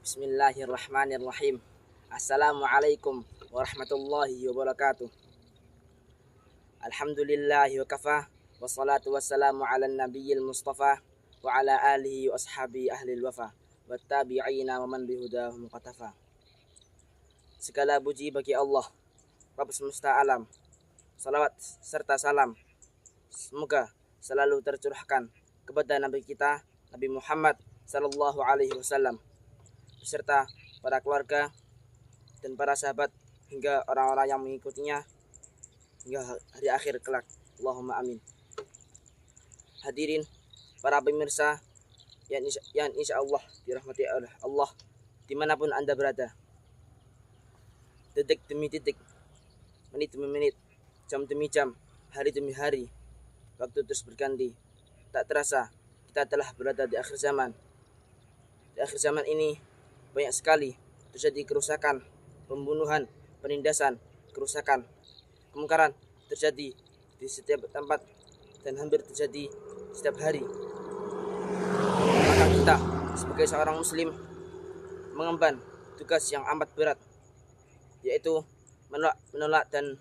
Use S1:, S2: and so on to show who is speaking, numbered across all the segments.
S1: Bismillahirrahmanirrahim. Assalamualaikum warahmatullahi wabarakatuh. Alhamdulillahi wa kafa. Wassalatu wassalamu ala nabiyil mustafa wa ala alihi wa ashabi ahlil wafa wa tabi'ina wa man bihudahu muqatafa. Segala puji bagi Allah, Rabb semesta alam. Salawat serta salam semoga selalu tercurahkan kepada Nabi kita, Nabi Muhammad sallallahu alaihi wasallam, beserta para keluarga dan para sahabat hingga orang-orang yang mengikutinya hingga hari akhir kelak. Allahumma amin. Hadirin para pemirsa yang insya Allah dirahmati oleh Allah dimanapun Anda berada. Detik demi detik, menit demi menit, jam demi jam, hari demi hari, waktu terus berganti. Tak terasa kita telah berada di akhir zaman. Di akhir zaman ini banyak sekali terjadi kerusakan, pembunuhan, penindasan, kerusakan, kemungkaran terjadi di setiap tempat dan hampir terjadi setiap hari. Maka kita sebagai seorang muslim mengemban tugas yang amat berat, yaitu menolak dan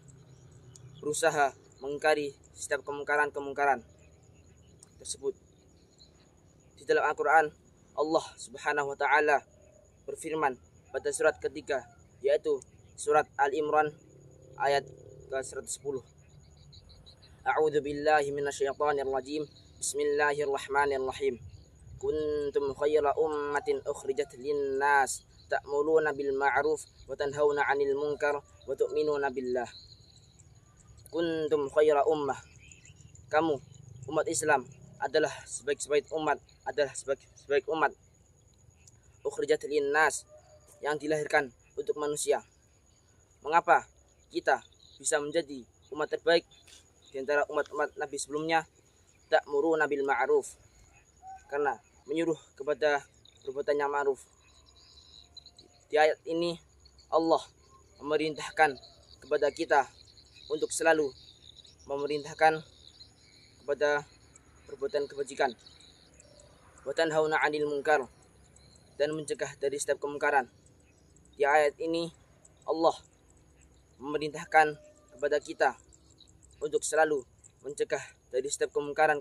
S1: berusaha mengingkari setiap kemungkaran tersebut. Di dalam Al-Quran, Allah Subhanahu wa Ta'ala berfirman pada surat ketiga, yaitu surat Al-Imran ayat ke-110. A'udzu billahi minasyaitonir rajim. Bismillahirrahmanirrahim. Kuntum khayra ummatin ukhrijat lin-nas ta'muruna bil ma'ruf wa tanhauna 'anil munkar wa tu'minuna billah. Kuntum khayra ummah. Kamu umat Islam adalah sebaik-baik umat, ukhrijat lin-nas, yang dilahirkan untuk manusia. Mengapa kita bisa menjadi umat terbaik di antara umat-umat Nabi sebelumnya? Ta'muruna bil ma'ruf, karena menyuruh kepada perbuatan yang ma'ruf. Di ayat ini Allah memerintahkan kepada kita untuk selalu memerintahkan kepada perbuatan kebajikan, wa tanhauna 'anil munkar, dan mencegah dari setiap kemungkaran. Di ayat ini Allah memerintahkan kepada kita untuk selalu mencegah dari setiap kemungkaran,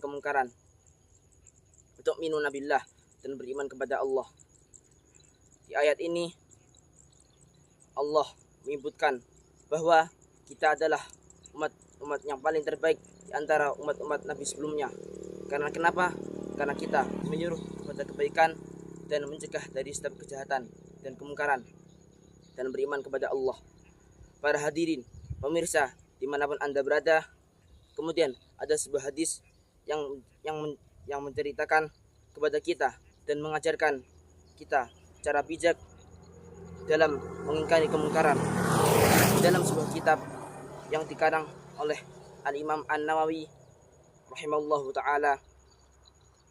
S1: untuk minuna billah, dan beriman kepada Allah. Di ayat ini Allah menyebutkan bahwa kita adalah umat yang paling terbaik di antara umat-umat Nabi sebelumnya. Karena kenapa? Karena kita menyuruh kepada kebaikan dan mencegah dari setiap kejahatan dan kemungkaran, dan beriman kepada Allah. Para hadirin, pemirsa dimanapun Anda berada, kemudian ada sebuah hadis yang menceritakan kepada kita dan mengajarkan kita cara bijak dalam mengingkari kemungkaran. Dalam sebuah kitab yang dikarang oleh Al-Imam An-Nawawi rahimahullahu ta'ala,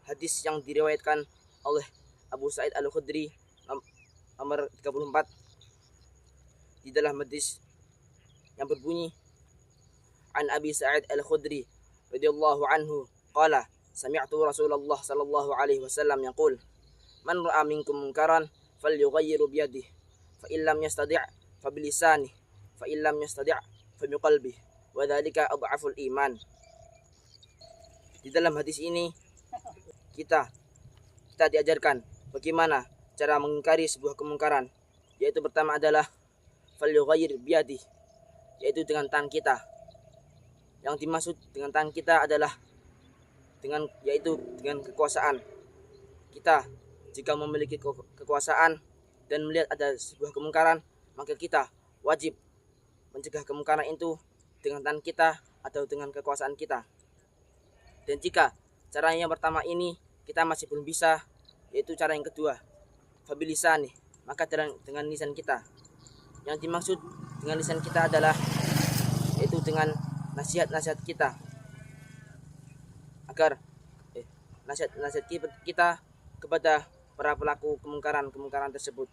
S1: hadis yang diriwayatkan oleh Abu Sa'id Al-Khudri nomor 34, di dalam hadis yang berbunyi, An Abi Sa'id Al-Khudri radhiyallahu anhu qala sami'tu Rasulullah sallallahu alaihi wasallam yaqul man ra'a minkum munkaran falyughayyirhu bi yadihi fa illam yastati' fa bi lisanihi fa illam yastati' fa bi qalbihi wa dzalika adhaful iman. Di dalam hadis ini kita diajarkan bagaimana cara mengingkari sebuah kemungkaran, yaitu pertama adalah falyughayyir biyadihi, yaitu dengan tangan kita. Yang dimaksud dengan tangan kita adalah dengan kekuasaan. Kita jika memiliki kekuasaan dan melihat ada sebuah kemungkaran, maka kita wajib mencegah kemungkaran itu dengan tangan kita atau dengan kekuasaan kita. Dan jika cara yang pertama ini kita masih belum bisa, yaitu cara yang kedua, fabilisani, maka dengan lisan kita. Yang dimaksud dengan lisan kita adalah yaitu dengan nasihat-nasihat kita, agar nasihat kita kepada para pelaku kemungkaran tersebut.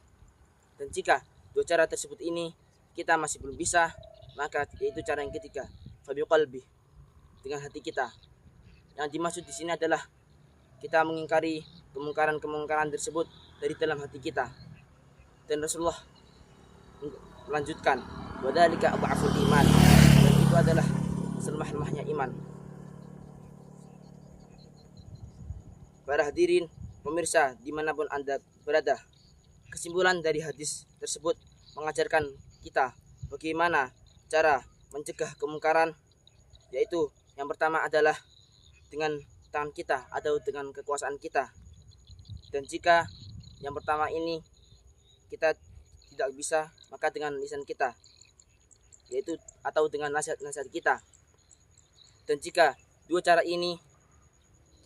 S1: Dan jika dua cara tersebut ini kita masih belum bisa, maka yaitu cara yang ketiga, fabiqalbi, dengan hati kita. Yang dimaksud di sini adalah kita mengingkari kemungkaran tersebut dari dalam hati kita. Dan Rasulullah melanjutkan, wadzalika adhaful iman, dan itu adalah selemah-lemahnya iman. Para hadirin pemirsa dimanapun Anda berada, kesimpulan dari hadis tersebut mengajarkan kita bagaimana cara mencegah kemungkaran, yaitu yang pertama adalah dengan tangan kita atau dengan kekuasaan kita. Dan jika yang pertama ini kita tidak bisa, maka dengan lisan kita, yaitu atau dengan nasihat-nasihat kita. Dan jika dua cara ini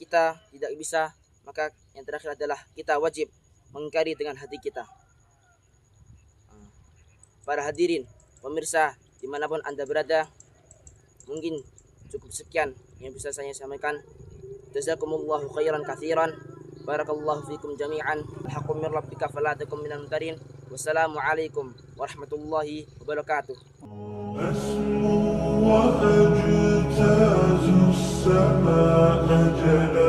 S1: kita tidak bisa, maka yang terakhir adalah kita wajib mengingkari dengan hati kita. Para hadirin pemirsa dimanapun Anda berada, mungkin cukup sekian yang bisa saya sampaikan. Jazakumullahu khairan katsiran. Barakallahu fikum jami'an. Alhaqqu min rabbika fala takum minal mumtarin. Wassalamualaikum warahmatullahi wabarakatuh. أسمو وأجتاز السماء جلا